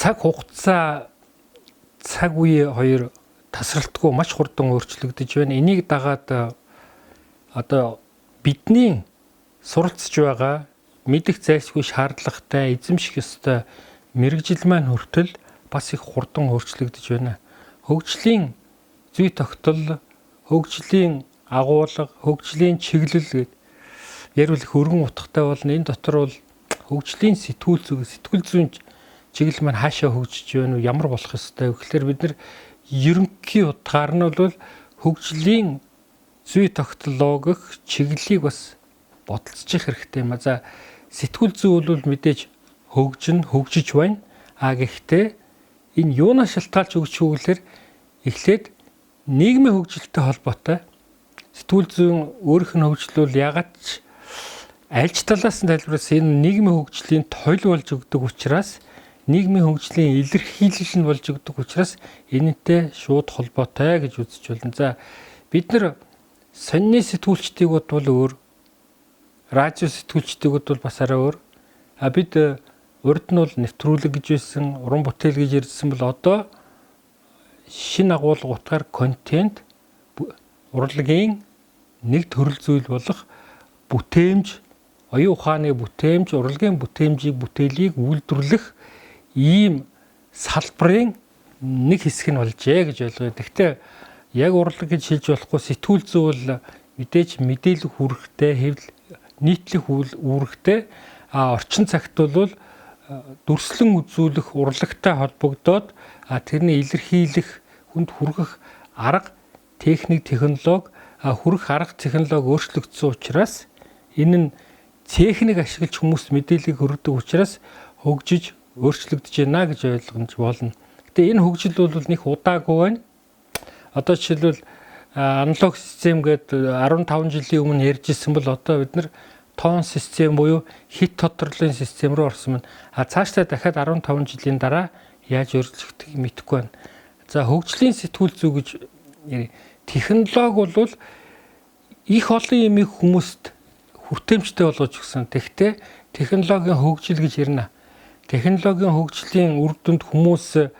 цаг хугацаа цаг үе хоёр тасралтгүй маш хурдан өөрчлөгдөж байна. Энийг дагаад одоо бидний суралцж байгаа мэдих зайлшгүй шаардлагатай эзэмших ёстой мэрэгжил маань хүртэл бас их хурдан өөрчлөгдөж байна. Хөгжлийн зүй тогтол, хөгжлийн агуулга, хөгжлийн чиглэл гэд ярил их өргөн утгатай болно. Энэ дотор бол хөгжлийн сэтгүүл зүйн чиглэл маань хаашаа хөгжиж байна вэ? Ямар болох ёстой вэ гэхээр бид нар ерөнхий утгаар нь бол хөгжлийн зүй тогтолоогох чиглэлийг бас бодолцох хэрэгтэй юм а. За сэтгүүл зүй бол мэдээж хөгжиж байна. Гэхдээ энэ юунаас шалтгаалж хөгжих вэ гэхээр эхлээд нийгмийн хөгжилтэй холбоотой сэтгүүл зүйн өөрийнх нь хөгжил бол ягаад ч аль ч талаас нь тайлбарласан энэ нийгмийн хөгжлийн тойл болж өгдөг учраас нийгмийн хөгжлийн илэрхийлэл нь болж өгдөг учраас энэтэй шууд холбоотой гэж үзэж байна. За бид нар сонины сэтгүүлчдийг бол өөр, радио сэтгүүлчдийг бол бас арай өөр. Бид урд нь бол нэвтрүүлэг гэж байсан, уран бүтээл гэж ярьсан бол одоо шинэ агуулга утгаар контент, урлагийн нэг төрөл зүйл болох бүтээмж, оюун ухааны бүтээмж, урлагийн бүтээлийг үйлдвэрлэх ийм салбарын нэг хэсэг нь болжээ гэж ойлгоо. Гэхдээ яг урлаг гэж хэлж болохгүй, сэтгүүл зүй бол мэдээж мэдээлэл хүргэхтэй, нийтлэх үүрэгтэй, орчин цагт бол дүрслэн үзүүлэх урлагтай холбогдоод тэрний илэрхийлэх, хүнд хүргэх арга, техник, технологи, хүрэх арга технологи өөрчлөгдсөн учраас энэ нь техник ашиглаж хүмүүс мэдээллийг хүргэдэг учраас хөгжиж өөрчлөгдөж байна гэж ойлгож болно. Гэтэ энэ хөгжил бол нэг удаагүй байна. Одоо жишээлбэл аналог систем гэдэг 15 жилийн өмнө ярьжсэн бол одоо бид нар тон систем буюу хит тодорлын систем рүү орсон байна. Цаашдаа дахиад 15 жилийн дараа яаж өөрчлөгдөхийг мэдэхгүй байна. За хөгжлийн сэтгүүл зүй гэж технологи бол их олон юмыг хүмүүст хүртээмжтэй болгож өгсөн. Тэгэхдээ технологийн хөгжил гэж ярина. Технологийн хөгжлийн үр дүнд хүмүүс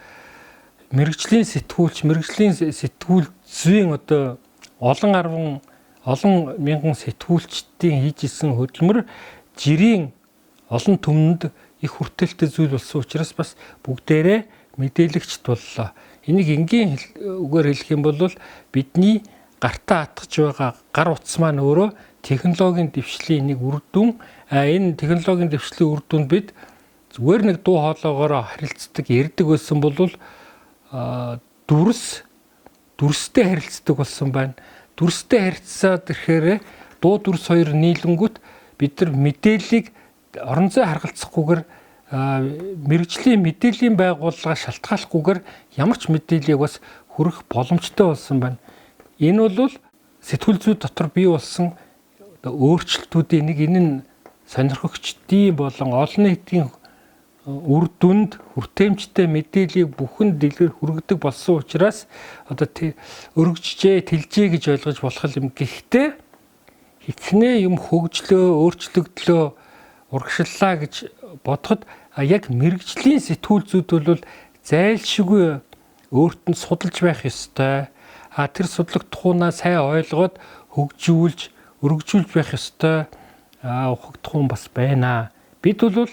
мэрэгжлийн сэтгүүл зүйн одоо олон мянган сэтгүүлчдийн хийж исэн хөдөлмөр жирийн олон түмэнд их хүрээлттэй зүйл болсон учраас бас бүгдээрээ мэдээлэгчд боллоо. Энийг энгийн үгээр хэлэх юм бол бидний гартаа атгаж байгаа гар утас маань өөрөө технологийн дэвшлийн нэг үр дүн. Энэ технологийн дэвшлийн үр дүнд бид зүгээр нэг дуу хоолойгоор харилцдаг, ярьдаг байсан бол дүрстэй харилцдаг болсон байна. Дүрстэй харилцаад ирэхээр дуу дүрс хоёр нийлэнгүүт бид нар мэдээллийг орон зай харгалзахгүйгээр мэрэгжлийн мэдээллийн байгууллага шалтгааллахгүйгээр ямар ч мэдээллийг бас хүргэх боломжтой болсон байна. Энэ бол сэтгүүл зүй дотор бий болсон өөрчлөлтүүдийн нэг. Энэ нь сонирхогчдын болон олон нийтийн үр дүнд хүртээмжтэй мэдээллийг бүхэн дэлгэр хүргэдэг болсон учраас одоо өргөжжээ, тэлжээ гэж ойлгож болох юм. Гэхдээ ихнээ юм хөгжлөө, өөрчлөгдлөө, урагшлаа гэж бодоход яг мэрэгжлийн сэтгүүл зүйд бол зайлшгүй өөрт нь судалж байх ёстой. Тэр судлах тухуунаа сайн ойлгоод хөгжүүлж, өргөжүүлж байх ёстой тухуун бас байна. Бид бол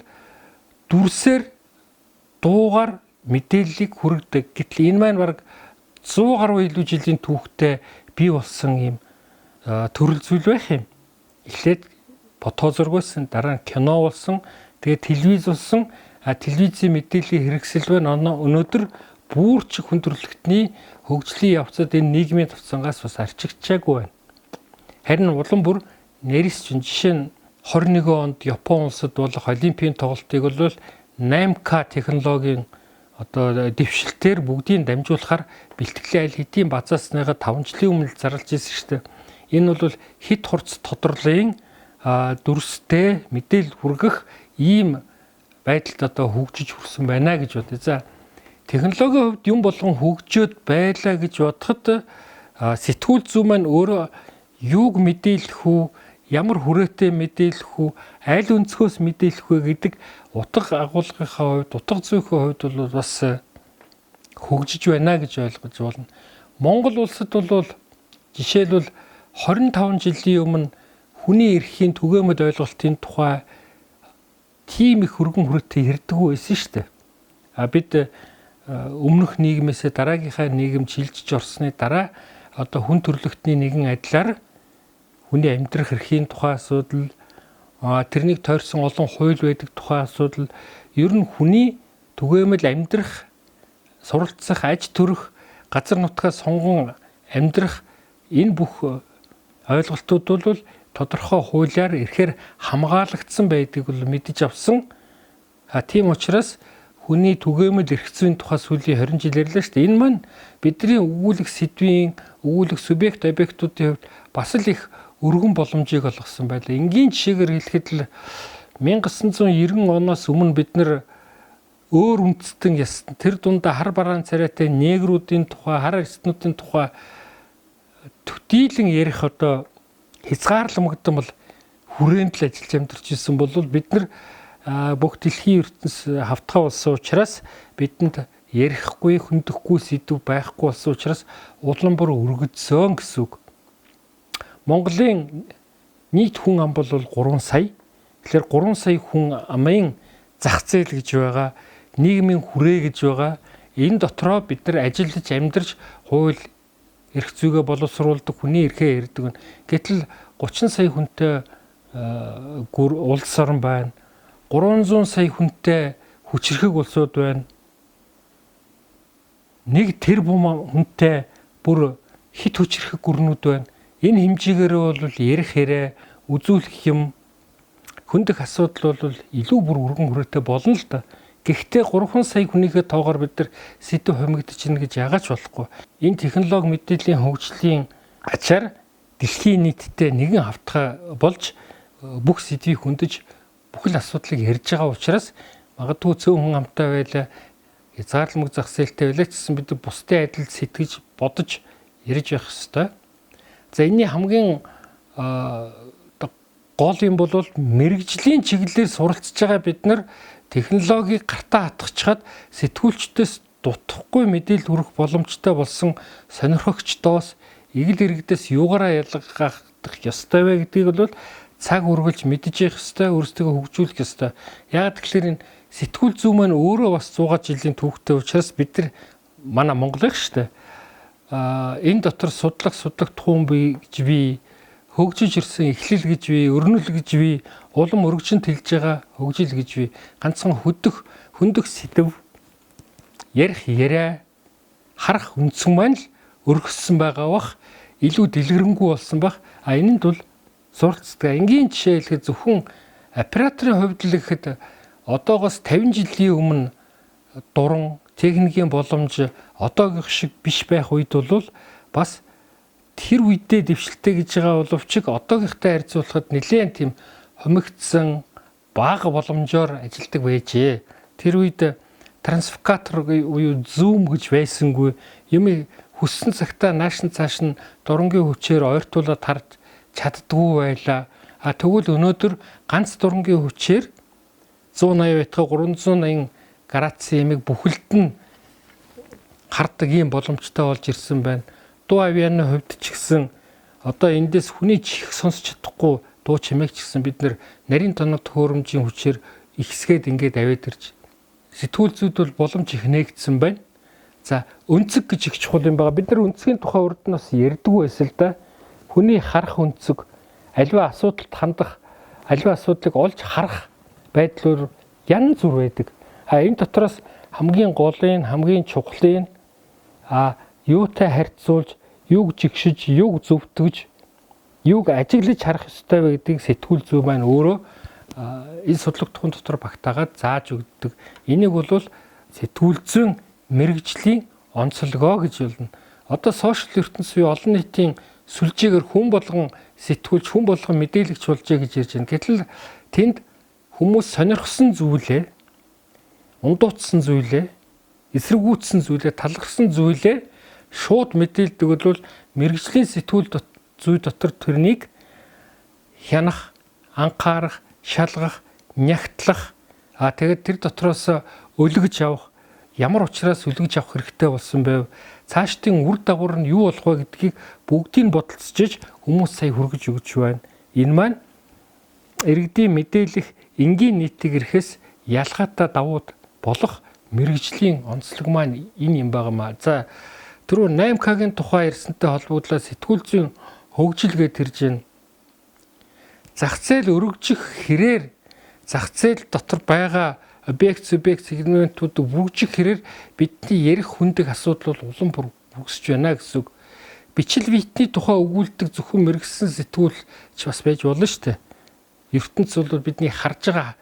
дүрсээр дуугаар мэдээллийг хүргэдэг. Гэтэл энэ маань бараг 100 гаруй илүү жилийн түүхтэй бий болсон юм төрөл зүйл байх юм. Эхлээд фото зураг байсан, дараа нь кино болсон, тэгээд телевиз болсон. Телевизийн мэдээллийн хэрэгсэл байна. Өнөөдөр бүрч хүндрэлтний хөгжлийн явцад энэ нийгмийн төвцөнгаас бас арчигчаагүй байна. Харин улам бүр нэрс жишээ нь 21 онд Япон улсад болох Олимпийн тоглолтыг бол 8К технологийн одоо дэвшилтээр бүгдийг дамжуулахаар бэлтгэлийн аль хэдийн базаасныгаа 5 жилийн өмнө зарлж ирсэн шүү дээ. Энэ бол хит хурц тодорлын дүрстэй мэдээлэл хүргэх ийм байдалд одоо хөгжиж хүрсэн байна гэж бодъё. За технологийн хувьд юм болгон хөгжөөд байлаа гэж бодоход сэтгүүл зүй маань өөрөө юуг мэдээлэх үү, ямар хүрээтэй мэдээлэх үү, аль өнцгөөс мэдээлэх вэ гэдэг утга агуулгынхаа хувьд, утга зүйхээ хувьд бол бас хөгжиж байна гэж ойлгож болно. Монгол улсад бол жишээлбэл 25 жилийн өмнө хүний эрхийн түгээмэл ойлголтын тухай тийм их хөргөн хүрээтэй ярьдаггүй байсан шүү дээ. Бид өмнөх нийгмээсээ дараагийнхаа нийгэм чилжиж орсны дараа одоо хүн төрөлхтний нэгэн адилаар хүний амьдрах эрхийн тухай асуудал, тэрнийг тойрсон олон хууль байдаг тухай асуудал, ер нь хүний түгээмэл амьдрах, суралцах, аж төрөх, газар нутгаа сонгон амьдрах энэ бүх ойлголтууд бол тодорхой хуулиар ихээр хамгаалагдсан байдгийг бол мэдэж авсан. Тийм учраас хүний түгээмэл эрх зүйн тухай сүүлийн 20 жил ярьлаа шүү дээ. Энэ маань бидний өгүүлэх сэдвийн, өгүүлэх субъект объектуудын хувьд бас л их өргөн боломжийг олгосон байлаа. Энгийн жишээгээр хэлэхэд л 1990 оноос өмнө бид нар өөр үндэстэн ясна. Тэр дундаа хар бараан царайтай негруудын тухай, хар эрстнүүдийн тухай төдийлөн ярих одоо хязгаарламгдан бол хүрээнд л ажиллаж амьдарч ирсэн бол бид нар бүх дэлхийн ертөнц хавтгай болсон учраас бидэнд ярихгүй, хөндөхгүй сэдв байхгүй болсон учраас улам бүр өргөдсөн гэсэн үг. Монголын нийт хүн ам бол 3 сая. Тэгэхээр 3 сая хүн амын зах зээл гэж байгаа, нийгмийн хүрээ гэж байгаа. Энэ дотроо бид нар ажиллаж амьдарч хууль эрх зүйгээ боловсруулдаг, хүний эрхээ ярьдаг. Гэтэл 30 сая хүнтэй улс орн байна. 300 сая хүнтэй хүчрхэг улсууд байна. 1 тэрбум хүнтэй бүр хит хүчрхэг гүрнүүд байна. Энэ хэмжээгээр бол ярих хэрэг, үзүүлэх юм, хөндөх асуудал бол илүү бүр өргөн хүрээтэй болно л да. Гэхдээ 3 сая хүнийхээ тоогоор бид нар сэдв хомигдчихна гэж яагаад ч болохгүй. Энэ технологи мэдээллийн хөгжлийн ачаар дэлхийн нийтдээ нэгэн хавтгай болж бүх сэдвийг хөндөж бүхэл асуудлыг ярьж байгаа учраас магадгүй цөөн хүн амтай байлаа, хязгаарламг зах зээлтэй байлаа гэсэн бид бусдын адил сэтгэж бодож ярьж явах ёстой. За энэний хамгийн гол юм бол мэрэгжлийн чиглэлээр суралцж байгаа бид нар технологиг гартаа хатгахчаад сэтгүүлчдээс дутхгүй мэдээлэл хүргэх боломжтой болсон сонирхогч доос эгэл иргэдээс юугаараа ялгах ёстой вэ гэдгийг бол цаг үргэлж мэдэж явах ёстой, өөрсдөө хөгжүүлэх ёстой. Яг тэгэхээр энэ сэтгүүл зүй маань өөрөө бас 100 жилийн түүхтэй учраас бид нар манай монголын шүү дээ. Энэ дотор судлах тухайн бие гэж би хөгжиж ирсэн эхлэл гэж би, өрнөл гэж би, улам өргөжин тэлж байгаа хөгжил гэж би ганцхан хөндөх сэдв ярих яриа харах үндсэн маань л өргөссөн байгаа бах, илүү дэлгэрэнгүй болсон бах. Энэнд бол суралцдаг. Энгийн жишээ хэлэхэд зөвхөн операторын хувьд л гэхэд одоогоос 50 жилийн өмнө дуран техникийн боломж одоогийнх шиг биш байх үед бол бас тэр үедээ дэвшилтэй гэж байгаа боловч одоогийнхтай харьцуулахад нэлээд тийм хомигдсан бага боломжоор ажилладаг байжээ. Тэр үед трансфикатор буюу зүүм гэж байсангүй, юм хүссэн цагтаа нааш нь цааш нь дурангийн хүчээр ойртуулаад харж чаддгүй байлаа. Тэгвэл өнөөдөр ганц дурангийн хүчээр 180 байтугай 380 градусын ямиг бүхэлд нь хардаг ийм боломжтой болж ирсэн байна. Дуу авианы хувьд ч гэсэн одоо эндээс хүний чих сонсч чадахгүй дуу чимээг ч гэсэн бид нарийн тоног төхөөрөмжийн хүчээр ихсгээд ингээд аваад ирж сэтгүүл зүйд бол боломж их нээгдсэн байна. За өнцөг гэж их чухал юм байна. Бид нар өнцгийн тухай урд нь бас ярьдаг байсан л да. Хүний харах өнцөг, аливаа асуудалд хандах, аливаа асуудлыг олж харах байдлаар янз бүр байдаг. Энэ дотроос хамгийн голын, хамгийн чухлын юутай харьцуулж, юуг жигшиж, юуг зөвтгөж, юуг ажиглаж харах ёстой вэ гэдгийг сэтгүүл зүй маань өөрөө энэ судлагдахын дотор багтаагаад зааж өгдөг. Энийг бол сэтгүүл зүйн мэрэгжлийн онцлогоо гэж болно. Одоо сошиал ертөнц буюу олон нийтийн сүлжээгээр хүн болгон сэтгүүлч, хүн болгон мэдээлэгч болжээ гэж ярьж байна. Гэтэл тэнд хүмүүс сонирхсон зүйлээ, ундуутсан зүйлээ, эсэргүүцсэн зүйлээ, талархсан зүйлээ шууд мэдээлдэг бол мэрэгжлийн сэтгүүл зүй дотор тэрнийг хянах, анхаарах, шалгах, нягтлах Тэгээд тэр дотроос өлгөж авах, ямар учраас өлгөж авах хэрэгтэй болсон байв? Цаашдын үр дагавар нь юу болох вэ гэдгийг бүгдийг бодолцож хүмүүс сая хүргэж өгч байна. Энэ маань иргэдийн мэдээлэх энгийн нийтийг ирэхээс ялгаатай давуу болох мэрэгжлийн онцлог маань энэ юм байнамаа. За түрүү 8К-гийн тухай ярьсантай холбоодлоо сэтгүүл зүйн хөгжил гэж тэрж байна. Зах зээл өргөжих хэрээр зах зээл дотор байгаа объект субъект сегментүүд бүржих хэрээр бидний ярих хүндэг асуудал бол улам бүр бүгсэж байна гэсэн үг. Бичил биетний тухай өгүүлдэг зөвхөн мэрэгсэн сэтгүүлч бас байж болно шүү дээ. ертөнц бол бидний харж байгаа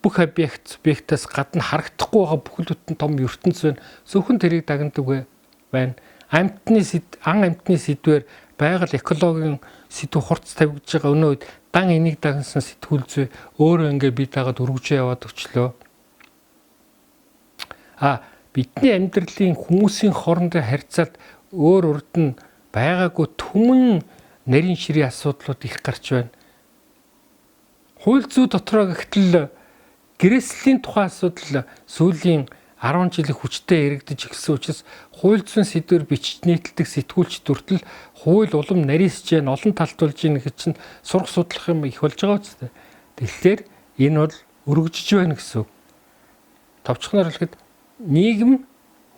бүх объект субъектаас гадна харагдахгүй байгаа бүхэл бүтэн том ертөнц байна. Зөвхөн тэрийг дагнадаг байна. Ан амтны сэдвээр байгаль экологийн сэдв хурц тавигдж байгаа өнөө үед дан энийг дагнасан сэтгүүл зүй өөрөө ингээ бие дагаад өргөжөө яваад өчлөө. Бидний амьдралын хүмүүсийн хоорондын харьцаалт өөр урд нь байгаагүй түмэн нарийн ширийн асуудлууд их гарч байна. Хууль зүй дотроо гэхтэл гэрээслийн тухай асуудал сүүлийн 10 жилийн хүчтэй яригдж ирсэн учраас хууль зүйн сэдвээр бичиж нийтэлдэг сэтгүүлч дүртэл хууль улам нарийсж जैन олон талтуулж ийн гэж чинь сурах судлах юм их болж байгаа үстэй. Тэгэхээр энэ бол өргөжж байна гэсэн үг. Товчхоноор хэлэхэд нийгэм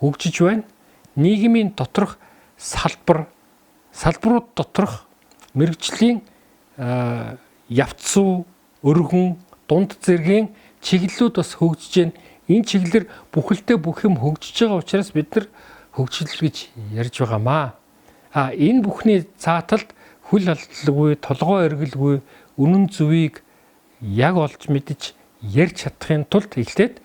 хөгжиж байна. Нийгмийн доторх салбарууд доторх мэрэгжлийн явцсуу, өргөн, дунд зэргийн чиглэлүүд бас хөгжиж байна. Энэ чиглэлээр бүхэлдээ бүх юм хөгжиж байгаа учраас бид нар хөгжил гэж ярьж байгаамаа. Энэ бүхний цааталд хүл алдалгүй, толгой эргэлгүй, үнэн зөвийг яг олж мэдж ярьж чадахын тулд эхлээд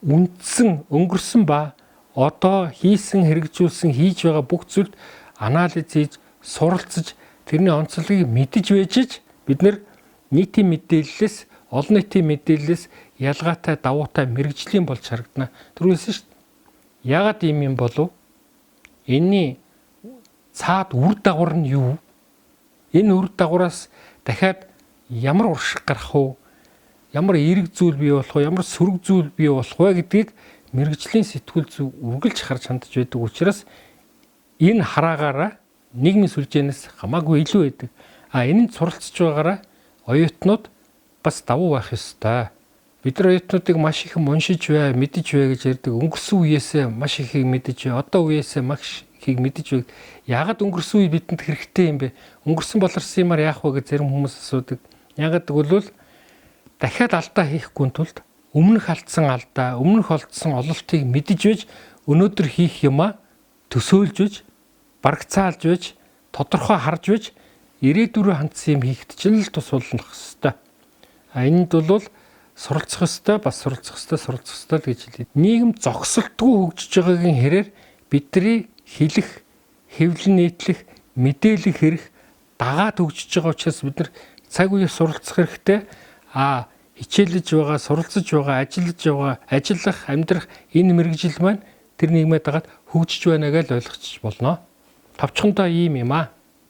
үндсэн, өнгөрсөн ба одоо хийсэн, хэрэгжүүлсэн, хийж байгаа бүх зүйлд анализ хийж, суралцж, тэрний онцлогийг мэдж вэжж бид нар нийтийн мэдээллээс, олон нийтийн мэдээллээс ялгаатай давуутай мэрэгжлийн болж харагдана. Түрүүнээс шүү дээ. Яагаад ийм юм болов? Энийний цаад үр дагавар нь юу? Энэ үр дагавараас дахиад ямар уршиг гарах вэ? Ямар эерэг зүйл бий болох вэ? Ямар сөрөг зүйл бий болох вэ гэдгийг мэрэгжлийн сэтгүүл зүй үргэлж харж хандж байдаг учраас энэ хараагаараа нийгмийн сүлжээнээс хамаагүй илүү байдаг. Энэнд суралцж байгаараа оюутнууд бас давуу байх ёстой. Бид нар оюутнуудыг маш их уншиж бай, мэдэж бай гэж ярьдаг. Өнгөрсөн үеэсээ маш ихийг мэдэж бай, одоо үеэсээ маш ихийг мэдэж бай. Яагаад өнгөрсөн үе бидэнд хэрэгтэй юм бэ? Өнгөрсөн болорсон юмар яах вэ гэж зарим хүмүүс асуудаг. Яагаад гэвэл дахиад алдаа хийхгүй тулд өмнөх алдсан алдаа, өмнөх олдсон ололтыг мэдэж байж өнөөдөр хийх юмаа төсөөлж байж, барагцаалж байж, тодорхой харж байж ирээдүрөө хандсан юм хийхэд ч л тус болох ёстой. Энд бол суралцах ёстой, бас суралцах ёстой гэж хэлээ. Нийгэм зогсолтгүй хөгжиж байгаагийн хэрээр бидний хэлэх, хэвлэн нийтлэх, мэдээлэх хэрэг дагаад хөгжиж байгаа учраас бид нар цаг үеэ суралцах хэрэгтэй. Хичээлж байгаа, суралцж байгаа, ажиллах, амьдрах энэ мэрэгжил маань тэр нийгмээ дагаад хөгжиж байна гэж ойлгочих болно. Товчхондоо ийм юм аа.